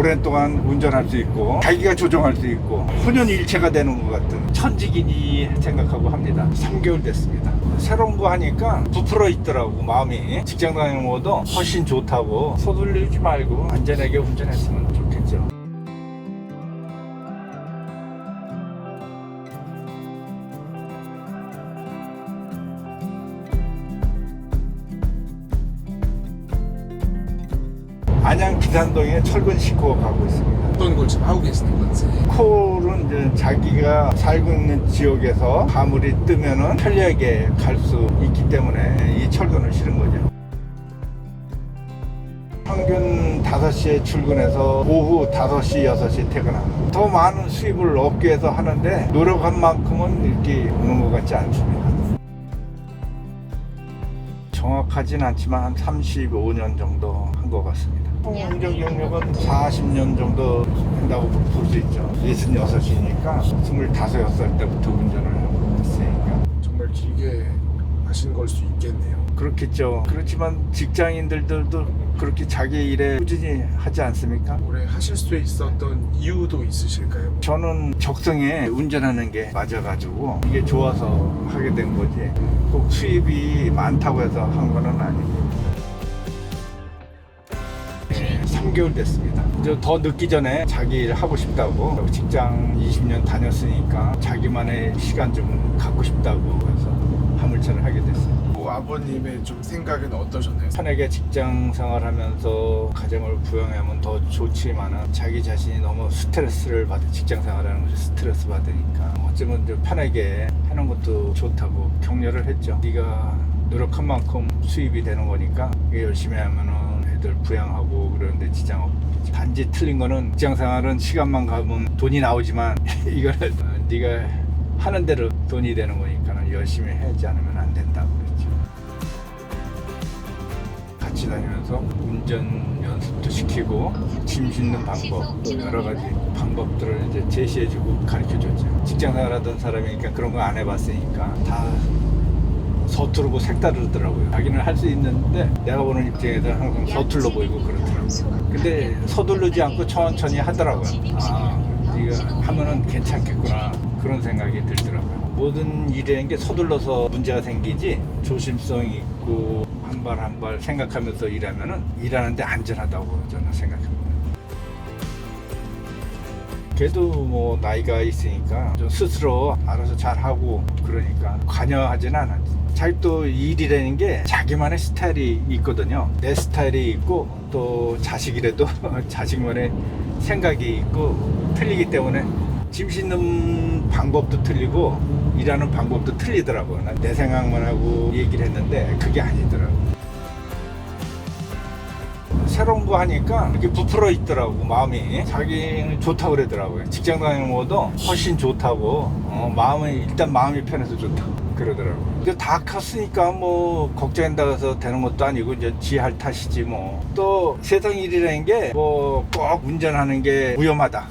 오랜 동안 운전할 수 있고 자기가 조종할 수 있고 혼연일체가 되는 것 같은 천직이니 생각하고 합니다. 3개월 됐습니다. 새로운 거 하니까 부풀어 있더라고 마음이. 직장 다니는 것도 훨씬 좋다고. 서둘르지 말고 안전하게 운전했으면 좋겠죠. 안양 비산동에 철근 싣고 가고 있습니다. 어떤 걸 지금 하고 계시는 건지. 콜은 이제 자기가 살고 있는 지역에서 가물이 뜨면은 편리하게 갈 수 있기 때문에 이 철근을 실은 거죠. 평균 5시에 출근해서 오후 5시, 6시 퇴근합니다. 더 많은 수입을 얻기 위해서 하는데 노력한 만큼은 이렇게 오는 것 같지 않습니다. 정확하진 않지만 한 35년 정도 한 것 같습니다. 운전 경력은 40년 정도 된다고 볼 수 있죠. 66이니까 25, 6살 때부터 운전을 하고 있으니까. 정말 길게 하신 걸 수 있겠네요. 그렇겠죠. 그렇지만 직장인들도 그렇게 자기 일에 꾸준히 하지 않습니까? 오래 하실 수 있었던 이유도 있으실까요? 저는 적성에 운전하는 게 맞아가지고 이게 좋아서 하게 된 거지 꼭 수입이 많다고 해서 한 거는 아닙니다. 3개월 됐습니다. 이제 더 늦기 전에 자기 일 하고 싶다고, 직장 20년 다녔으니까 자기만의 시간 좀 갖고 싶다고 해서 화물차를 하게 됐어요. 아버님의 좀 생각은 어떠셨나요? 편하게 직장 생활하면서 가정을 부양하면 더 좋지만은 자기 자신이 너무 스트레스를 받아, 직장 생활하는 것이 스트레스 받으니까 어쩌면 좀 편하게 하는 것도 좋다고 격려를 했죠. 네가 노력한 만큼 수입이 되는 거니까 열심히 하면은 애들 부양하고 그러는데 지장 없겠지. 단지 틀린 거는 직장 생활은 시간만 가면 돈이 나오지만 이거는 네가 하는 대로 돈이 되는 거니까 열심히 하지 않으면 안 된다고 그랬죠. 같이 다니면서 운전 연습도 시키고 짐 싣는 방법, 또 여러 가지 방법들을 이제 제시해주고 가르쳐줬죠. 직장 생활하던 사람이니까 그런 거 안 해봤으니까 다 서투르고 색다르더라고요. 자기는 할 수 있는데 내가 보는 입장에서 항상 서툴러 보이고 그렇더라고요. 근데 서두르지 않고 천천히 하더라고요. 아, 네가 하면은 괜찮겠구나 그런 생각이 들더라고요. 모든 일이라는 게 서둘러서 문제가 생기지 조심성 있고 한 발 한 발 생각하면서 일하면은 일하는데 안전하다고 저는 생각합니다. 걔도 뭐 나이가 있으니까 좀 스스로 알아서 잘하고 그러니까 관여하지는 않았지. 자기 또 일이라는 게 자기만의 스타일이 있거든요. 내 스타일이 있고 또 자식이라도 자식만의 생각이 있고 틀리기 때문에 짐 싣는 방법도 틀리고 일하는 방법도 틀리더라고요. 난 내 생각만 하고 얘기를 했는데 그게 아니더라고요. 새로운 거 하니까 이렇게 부풀어 있더라고 마음이. 자기는 좋다고 그러더라고요. 직장 다니는 것도 훨씬 좋다고. 일단 마음이 편해서 좋다고 그러더라고요. 이제 다 컸으니까 뭐 걱정한다고 해서 되는 것도 아니고 이제 지 할 탓이지 뭐. 또 세상 일이라는 게 뭐 꼭 운전하는 게 위험하다,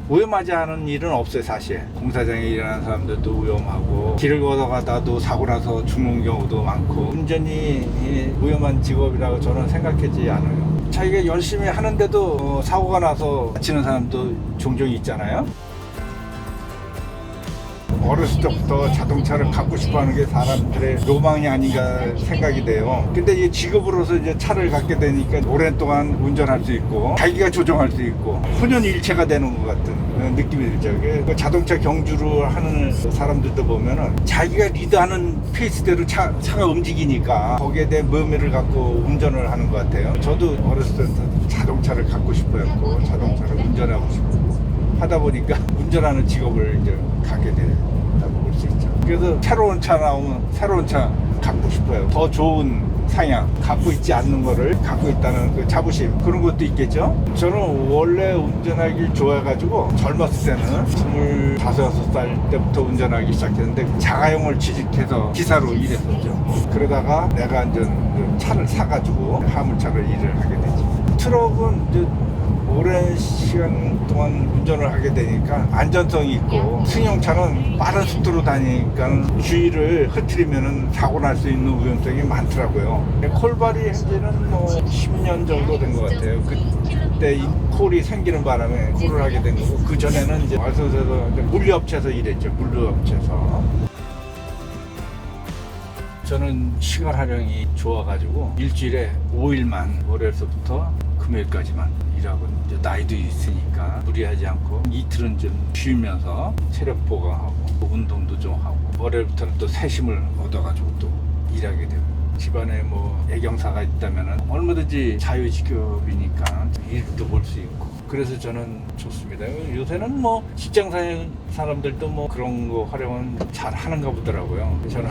위험하지 않은 일은 없어요. 사실 공사장에 일하는 사람들도 위험하고 길을 걸어가다도 사고 나서 죽는 경우도 많고 운전이 위험한 직업이라고 저는 생각하지 않아요. 자기가 열심히 하는데도 사고가 나서 다치는 사람도 종종 있잖아요. 어렸을 때부터 자동차를 갖고 싶어 하는 게 사람들의 로망이 아닌가 생각이 돼요. 근데 이 직업으로서 이제 차를 갖게 되니까 오랜 동안 운전할 수 있고 자기가 조종할 수 있고 혼연일체가 되는 것 같은 느낌이 들죠. 자동차 경주를 하는 사람들도 보면은 자기가 리드하는 페이스대로 차가 움직이니까 거기에 대한 묘미를 갖고 운전을 하는 것 같아요. 저도 어렸을 때부터 자동차를 갖고 싶어 했고 자동차를 운전하고 싶고 하다 보니까 운전하는 직업을 이제 갖게 된다고 볼 수 있죠. 그래서 새로운 차 나오면 새로운 차 갖고 싶어요. 더 좋은 상향, 갖고 있지 않는 거를 갖고 있다는 그 자부심, 그런 것도 있겠죠. 저는 원래 운전하기 좋아해가지고 젊었을 때는 25, 6살 때부터 운전하기 시작했는데 자가용을 취직해서 기사로 일했었죠. 그러다가 내가 이제 차를 사가지고 화물차를 일을 하게 되지. 트럭은 이제 오랜 시간 동안 운전을 하게 되니까 안전성이 있고, 승용차는 빠른 속도로 다니니까 주위를 흐트리면 사고 날 수 있는 위험성이 많더라고요. 콜바리 현재는 뭐 10년 정도 된 것 같아요. 때 이 콜이 생기는 바람에 콜을 하게 된 거고, 그 전에는 이제 와서서 물류업체에서 일했죠. 물류업체에서. 저는 시간 활용이 좋아가지고 일주일에 5일만 월요일서부터 금요일까지만 일하고, 이제 나이도 있으니까 무리하지 않고 이틀은 좀 쉬면서 체력 보강하고 운동도 좀 하고, 월요일부터는 또 새심을 얻어가지고 또 일하게 되고, 집안에 뭐 애경사가 있다면 얼마든지 자유직업이니까 일도 볼 수 있고, 그래서 저는 좋습니다. 요새는 뭐 직장 사람들도 뭐 그런 거 활용은 잘 하는가 보더라고요. 저는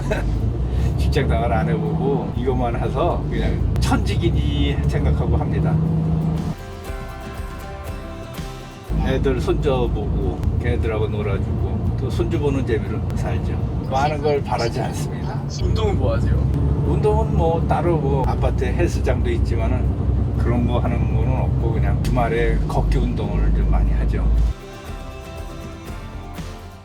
직장 생활 안 해보고 이것만 해서 그냥 천직이니 생각하고 합니다. 애들 손자 보고 걔들하고 놀아주고 또 손주 보는 재미로 살죠. 많은 걸 바라지 않습니다. 운동은 뭐 하세요? 운동은 뭐 따로 뭐 아파트에 헬스장도 있지만은 그런 거 하는 거는 없고, 그냥 주말에 걷기 운동을 좀 많이 하죠.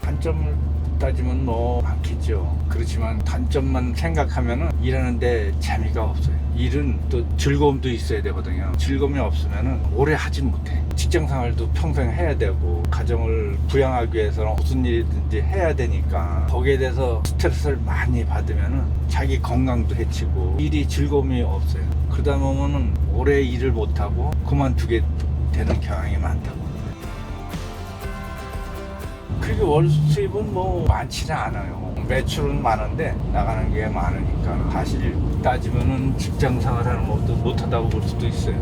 단점을 따지면 뭐 많겠죠. 그렇지만 단점만 생각하면은 일하는데 재미가 없어요. 일은 또 즐거움도 있어야 되거든요. 즐거움이 없으면은 오래 하진 못해. 직장 생활도 평생 해야 되고, 가정을 부양하기 위해서는 무슨 일이든지 해야 되니까 거기에 대해서 스트레스를 많이 받으면은 자기 건강도 해치고 일이 즐거움이 없어요. 그러다 보면은 오래 일을 못하고 그만두게 되는 경향이 많다고. 그게 월 수입은 뭐 많지는 않아요. 매출은 많은데 나가는 게 많으니까 사실 따지면은 직장 생활하는 것도 못하다고 볼 수도 있어요.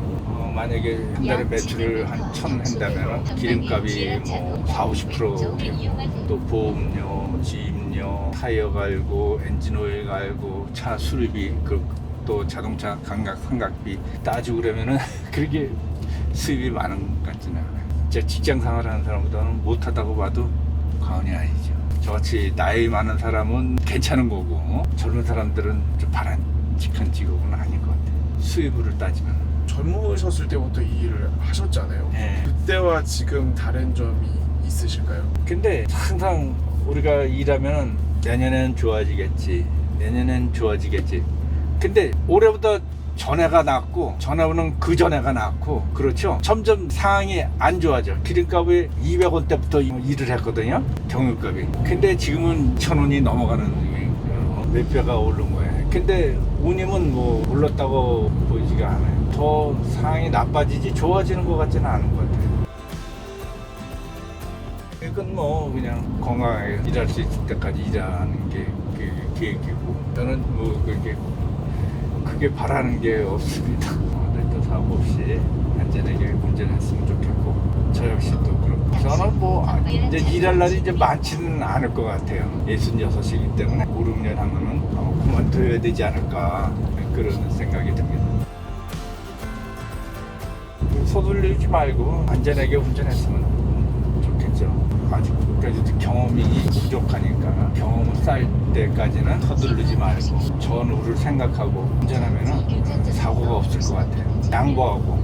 만약에 한 달에 매출을 한 1,000 한다면 기름값이 뭐 40-50%, 또 보험료, 지입료, 타이어 갈고 엔진 오일 갈고 차 수리비, 또 자동차 상각비 따지고 그러면은 그렇게 수입이 많은 것 같지는 않아요. 진짜 직장 생활하는 사람보다는 못하다고 봐도 과언이 아니죠. 저같이 나이 많은 사람은 괜찮은 거고, 젊은 사람들은 좀 바람직한 직업은 아닌 것 같아요. 수입을 따지면. 젊으셨을 때부터 이 일을 하셨잖아요. 네. 그때와 지금 다른 점이 있으실까요? 근데 항상 우리가 일하면 내년엔 좋아지겠지, 내년엔 좋아지겠지. 근데 올해보다 전해가 낫고, 전해보는 그 전해가 낫고, 그렇죠. 점점 상황이 안 좋아져. 기름값이 200원대부터 일을 했거든요, 경유값이. 근데 지금은 1,000원이 넘어가는 몇 배가 오른 거예요. 근데 운임은 뭐 올랐다고 보이지가 않아요. 더 상황이 나빠지지 좋아지는 것 같지는 않은 것 같아요. 이건 뭐 그냥 건강하게 일할 수 있을 때까지 일하는 게 계획이고, 저는 뭐 그렇게 크게 바라는 게 없습니다. 오늘도 사고 없이 안전하게 운전했으면 좋겠고, 저 역시 또 그렇고. 저는 뭐 이제 일할 날이 이제 많지는 않을 것 같아요. 66이기 때문에 5, 6년 하면은 그만둬야 되지 않을까, 그런 생각이 듭니다. 서둘리지 말고 안전하게 운전했으면 좋겠죠. 아직까지도 경험이 부족하니까 경험을 쌓일 때까지는 서두르지 말고 전후를 생각하고 운전하면 사고가 없을 것 같아요. 양보하고